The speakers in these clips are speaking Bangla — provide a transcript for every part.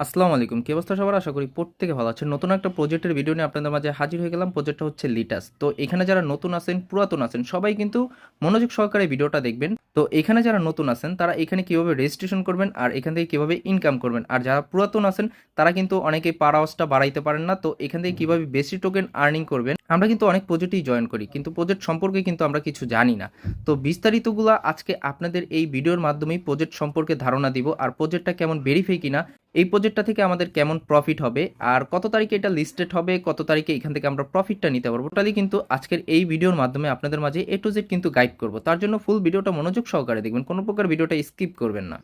আসসালামু আলাইকুম। কি অবস্থা সবার? আশা করি প্রত্যেকে ভালো আছেন। নতুন একটা প্রজেক্টের ভিডিও নিয়ে আপনাদের মাঝে হাজির হয়ে গেলাম। প্রজেক্টটা হচ্ছে লিটাস। তো এখানে যারা নতুন আছেন, পুরাতন আছেন সবাই কিন্তু মনোযোগ সহকারে ভিডিওটা দেখবেন। তো এখানে যারা নতুন আছেন তারা এখানে কিভাবে রেজিস্ট্রেশন করবেন আর এখান থেকে কিভাবে ইনকাম করবেন। আর যারা পুরাতন আছেন তারা কিন্তু অনেকেই পার আওয়াজটা বাড়াইতে পারেন না। তো এখান থেকে কিভাবে বেশি টোকেন আর্নিং করবেন। আমরা কিন্তু অনেক প্রজেক্টেই জয়েন করি কিন্তু প্রজেক্ট সম্পর্কে কিন্তু আমরা কিছু জানি না। তো বিস্তারিতগুলা আজকে আপনাদের এই ভিডিওর মাধ্যমেই প্রজেক্ট সম্পর্কে ধারণা দিব আর প্রজেক্টটা কেমন ভেরিফাই কিনা, এই প্রজেক্টটা থেকে আমাদের কেমন প্রফিট হবে আর কত তারিখে এটা লিস্টেড হবে, কত তারিখে এখান থেকে আমরা প্রফিটটা নিতে পারবো, টোটালি কিন্তু আজকের এই ভিডিওর মাধ্যমে আপনাদের মাঝে এ টু জেড কিন্তু গাইড করব। তার জন্য ফুল ভিডিওটা মনোযোগ সহকারে দেখবেন, কোনো প্রকার ভিডিওটা স্কিপ করবেন না।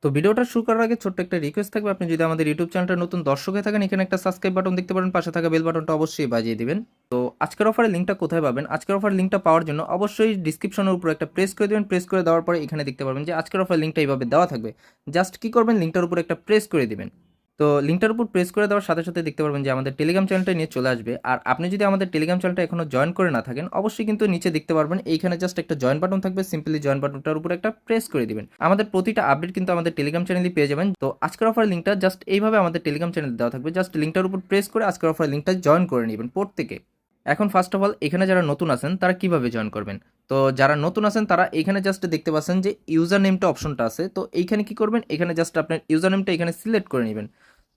তো ভিডিওটা শুরু করার আগে ছোট্ট একটা রিকোয়েস্ট থাকবে, আপনি যদি আমাদের ইউটিউব চ্যানেলটা নতুন দর্শক হয়ে থাকেন এখানে একটা সাবস্ক্রাইব বাটন দেখতে পারেন, পাশে থাকা বেল বাটনটা অবশ্যই বাজিয়ে দিবেন। তো আজকের অফারের লিঙ্কটা কোথায় পাবেন? আজকের অফার লিঙ্কটা পাওয়ার জন্য অবশ্যই ডিসক্রিপশনের উপর একটা প্রেস করে দেবেন। প্রেস করে দেওয়ার পরে এখানে দেখতে পারবেন যে আজকের অফার লিঙ্কটা এইভাবে দেওয়া থাকবে। জাস্ট কি করবেন, লিঙ্কটার উপর একটা প্রেস করে দিবেন। তো লিঙ্কটার উপর প্রেস করে দেওয়ার সাথে সাথে দেখতে পারবেন যে আমাদের টেলিগ্রাম চ্যানেলটা নিয়ে চলে আসবে। আর আপনি যদি আমাদের টেলিগ্রাম চ্যানেলটা এখনো জয়েন করে না থাকেন অবশ্যই কিন্তু নিচে দেখতে পারবেন এইখানে জাস্ট একটা জয়েন বাটন থাকবে, সিম্পলি জয়েন বাটনটার উপর একটা প্রেস করে দিবেন। আমাদের প্রতিটা আপডেট কিন্তু আমাদের টেলিগ্রাম চ্যানেলে পেয়ে যাবেন। তো আজকের অফার লিঙ্কটা জাস্ট এইভাবে আমাদের টেলিগ্রাম চ্যানেলে দেওয়া থাকবে, জাস্ট লিঙ্কটার উপর প্রেস করে আজকের অফার লিঙ্কটা জয়েন করে নেবেন প্রত্যেকে। এখন ফার্স্ট অফ অল এখানে যারা নতুন আছেন তারা কিভাবে জয়েন করবেন? তো যারা নতুন আছেন তারা এখানে জাস্ট দেখতে পাচ্ছেন যে ইউজার নেমটা অপশনটা আছে। তো এইখানে কি করবেন, এখানে জাস্ট আপনার ইউজার নেমটা এখানে সিলেক্ট করে নেবেন।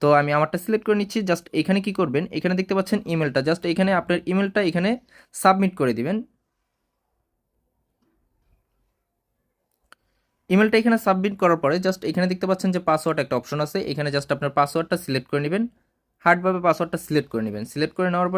তো আমি আমারটা সিলেক্ট করে নিচ্ছি। জাস্ট এখানে কি করবেন, এখানে দেখতে পাচ্ছেন ইমেলটা, জাস্ট এখানে আপনার ইমেলটা এখানে সাবমিট করে দিবেন। ইমেলটা এখানে সাবমিট করার পরে জাস্ট এখানে দেখতে পাচ্ছেন যে পাসওয়ার্ড একটা অপশন আছে, এখানে জাস্ট আপনার পাসওয়ার্ডটা সিলেক্ট করে নেবেন। হার্ডভাবে পাসওয়ার্ডটা সিলেক্ট করে নেবেন। সিলেক্ট করে নেওয়ার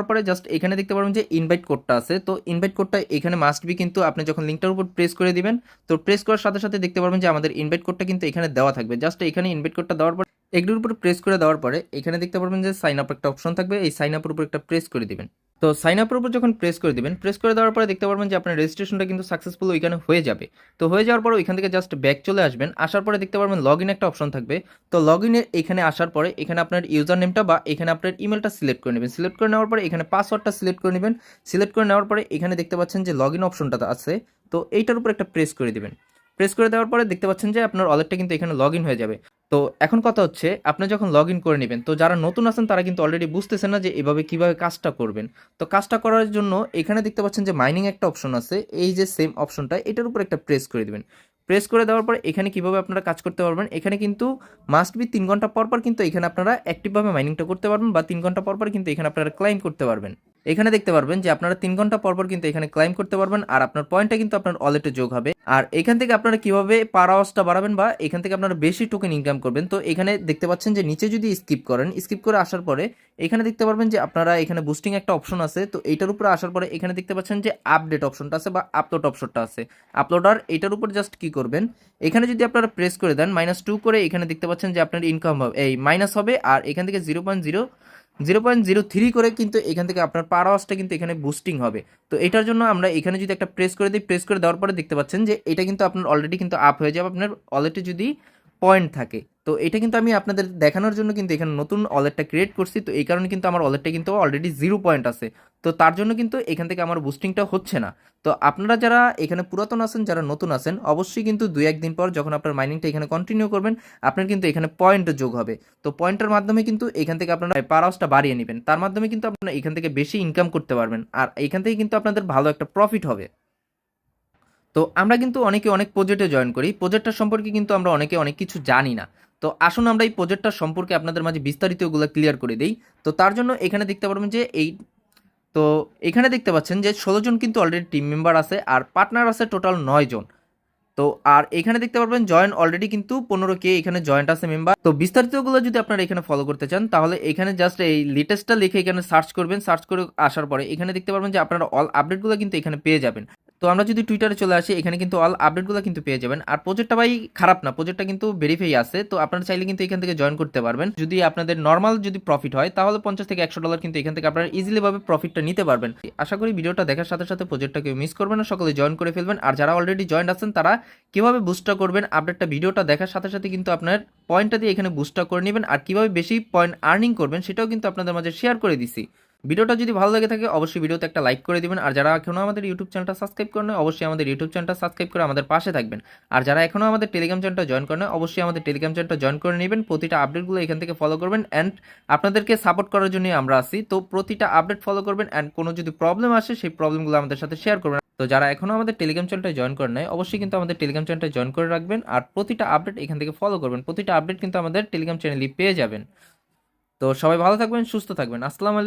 পরে জাস্ট এখানে দেখতে পারবেন যে ইনভাইট কোডটা আছে। তো ইনভাইট কোডটা এখানে মাস্ট বি, কিন্তু আপনি যখন লিঙ্কটার উপর প্রেস করে দিবেন তো প্রেস করার সাথে সাথে দেখতে পারবেন যে আমাদের ইনভাইট কোডটা কিন্তু এখানে দেওয়া থাকবে। জাস্ট এখানে ইনভাইট কোডটা দেওয়ার পর এগুলোর উপর প্রেস করে দেওয়ার পরে এখানে দেখতে পারবেন যে সাইন আপ একটা অপশন থাকবে, এই সাইন আপের উপর একটা প্রেস করে দিবেন। তো সাইন আপের উপর যখন প্রেস করে দিবেন, প্রেস করে দেওয়ার পরে দেখতে পারবেন যে আপনার রেজিস্ট্রেশনটা কিন্তু সাকসেসফুল ওইখানে হয়ে যাবে। তো হয়ে যাওয়ার পরে ওইখান থেকে জাস্ট ব্যাক চলে আসবেন। আসার পরে দেখতে পারবেন লগ ইন একটা অপশন থাকবে। তো লগ ইনের এখানে আসার পরে এখানে আপনার ইউজার নেমটা বা এখানে আপনার ইমেলটা সিলেক্ট করে নেবেন। সিলেক্ট করে নেওয়ার পরে এখানে পাসওয়ার্ডটা সিলেক্ট করে নেবেন। সিলেক্ট করে নেওয়ার পরে এখানে দেখতে পাচ্ছেন যে লগ ইন অপশনটা আছে। তো এইটার উপর একটা প্রেস করে দিবেন। প্রেস করে দেওয়ার পরে দেখতে পাচ্ছেন যে আপনার ওয়ালেটটা কিন্তু এখানে লগ ইন হয়ে যাবে। তো এখন কথা হচ্ছে, আপনি যখন লগ ইন করে নেবেন তো যারা নতুন আছেন তারা কিন্তু অলরেডি বুঝতেছেন না যে এভাবে কিভাবে কাজটা করবেন। তো কাজটা করার জন্য এখানে দেখতে পাচ্ছেন যে মাইনিং একটা অপশন আছে, এই যে সেম অপশনটা এটার উপর একটা প্রেস করে দিবেন। প্রেস করে দেওয়ার পরে এখানে কিভাবে আপনারা কাজ করতে পারবেন, এখানে কিন্তু মাস্ট বি 3 ঘন্টা পর পর কিন্তু এখানে আপনারা অ্যাক্টিভভাবে মাইনিংটা করতে পারবেন বা 3 ঘন্টা পর পর কিন্তু এখানে আপনারা ক্লাইম করতে পারবেন। এখানে দেখতে পারবেন যে আপনারা 3 ঘন্টা পর পর কিন্তু এখানে ক্লাইম করতে পারবেন আর আপনার পয়েন্টটা কিন্তু আপনার ওয়ালেটে যোগ হবে। আর এখান থেকে আপনারা কিভাবে পার আওয়াজটা বাড়াবেন বা এখান থেকে আপনারা বেশি টোকেন ইনকাম করবেন, তো এখানে দেখতে পাচ্ছেন যে নিচে যদি স্কিপ করেন, স্কিপ করে আসার পরে এখানে দেখতে পারবেন যে আপনারা এখানে বুস্টিং একটা অপশন আছে। তো এইটার উপরে আসার পরে এখানে দেখতে পাচ্ছেন যে আপডেট অপশনটা আছে বা আপলোড অপশনটা আছে। আপলোডার এইটার উপর জাস্ট কি করবেন, এখানে যদি আপনারা প্রেস করে দেন -2 করে এখানে দেখতে পাচ্ছেন যে আপনার ইনকাম হবে এই মাইনাস হবে আর এখান থেকে 0.03 করে কিন্তু এখান থেকে আপনার পার আওয়াজটা কিন্তু এখানে বুস্টিং হবে। তো এটার জন্য আমরা এখানে যদি একটা প্রেস করে দিই, প্রেস করে দেওয়ার পরে দেখতে পাচ্ছেন যে এটা কিন্তু আপনার অলরেডি কিন্তু আপ হয়ে যাবে আপনার ওয়ালেটে যদি পয়েন্ট থাকে। তো এটা কিন্তু আমি আপনাদের দেখানোর জন্য কিন্তু এখানে নতুন ওয়ালেটটা ক্রিয়েট করছি। তো এই কারণে কিন্তু আমার ওয়ালেটটা কিন্তু অলরেডি 0 পয়েন্ট আছে। তো তার জন্য কিন্তু এখান থেকে আমার বুস্টিংটা হচ্ছে না। তো আপনারা যারা এখানে পুরাতন আছেন, যারা নতুন আছেন অবশ্যই কিন্তু 2-1 দিন পর যখন আপনার মাইনিংটা এখানে কন্টিনিউ করবেন আপনার কিন্তু এখানে পয়েন্ট যোগ হবে। তো পয়েন্টের মাধ্যমে কিন্তু এখান থেকে আপনারা পার আওয়াজটা বাড়িয়ে নেবেন, তার মাধ্যমে কিন্তু আপনারা এখান থেকে বেশি ইনকাম করতে পারবেন আর এখান থেকে কিন্তু আপনাদের ভালো একটা প্রফিট হবে। তো আমরা কিন্তু অনেকে অনেক প্রজেক্টে জয়েন করি, প্রজেক্টটার সম্পর্কে কিন্তু আমরা অনেকে অনেক কিছু জানি না। তো আসুন আমরা এই প্রজেক্টটার সম্পর্কে আপনাদের মাঝে বিস্তারিত ওগুলো ক্লিয়ার করে দেই। তো তার জন্য এখানে দেখতে পারবেন যে তো এখানে দেখতে পাচ্ছেন যে 16 জন কিন্তু অলরেডি টিম মেম্বার আছে আর পার্টনার আছে টোটাল 9 জন। তো আর এখানে দেখতে পারবেন জয়েন অলরেডি কিন্তু 15 কে এখানে জয়েন্ট আছে মেম্বার। তো বিস্তারিতগুলো যদি আপনারা এখানে ফলো করতে চান তাহলে এখানে জাস্ট এই লেটেস্টটা লিখে এখানে সার্চ করবেন। সার্চ করে আসার পরে এখানে দেখতে পারবেন যে আপনারা অল আপডেটগুলো কিন্তু এখানে পেয়ে যাবেন। তো আমরা যদি টুইটারে চলে আসি এখানে কিন্তু অল আপডেটগুলো কিন্তু পেয়ে যাবেন। আর প্রজেক্টটা ভাই খারাপ না, প্রজেক্টটা কিন্তু ভেরিফাই আছে। তো আপনারা চাইলে কিন্তু এখান থেকে জয়েন করতে পারবেন। যদি আপনাদের নর্মাল যদি প্রফিট হয় তাহলে $50 থেকে $100 কিন্তু এখান থেকে আপনারা ইজিলি ভাবে প্রফিটটা নিতে পারবেন। আশা করি ভিডিওটা দেখার সাথে সাথে প্রজেক্টটা কেউ মিস করবেন না, সকলে জয়েন করে ফেলবেন। আর যারা অলরেডি জয়েন্ট আছেন তারা কিভাবে বুস্টটা করবেন, আপডেটটা ভিডিওটা দেখার সাথে সাথে কিন্তু আপনার পয়েন্টটা দিয়ে এখানে বুস্টটা করে নেবেন। আর কিভাবে বেশি পয়েন্ট আর্নিং করবেন সেটাও কিন্তু আপনাদের মাঝে শেয়ার করে দিছি। ভিডিওটা যদি ভালো লেগে থাকে অবশ্যই ভিডিওতে একটা লাইক করে দিবেন, আর যারা এখনও আমাদের ইউটিউব চ্যানেলটা সাবস্ক্রাইব করেন নাই অবশ্যই আমাদের ইউটিউব চ্যানেলটা সাবস্ক্রাইব করে আমাদের পাশে থাকবেন। আর যারা এখনও আমাদের টেলিগ্রাম চ্যানেলটা জয়েন করেন নাই অবশ্যই আমাদের টেলিগ্রাম চ্যানেলটা জয়েন করে নেবেন, প্রতিটা আপডেটগুলো এখান থেকে ফলো করবেন অ্যান্ড আপনাদেরকে সাপোর্ট করার জন্যই আমরা আছি। তো প্রতিটা আপডেট ফলো করবেন অ্যান্ড কোনো যদি প্রবলেম আসে সেই প্রবলেমগুলো আমাদের সাথে শেয়ার করবেন। তো যারা এখনও আমাদের টেলিগ্রাম চ্যানেলটা জয়েন করেন নাই অবশ্যই কিন্তু আমাদের টেলিগ্রাম চ্যানেলটা জয়েন করে রাখবেন, আর প্রতিটা আপডেট এখান থেকে ফলো করবেন, প্রতিটা আপডেট কিন্তু আমাদের টেলিগ্রাম চ্যানেলই পেয়ে যাবেন। তো সবাই ভালো থাকবেন, সুস্থ থাকবেন। আসসালামু আলাইকুম।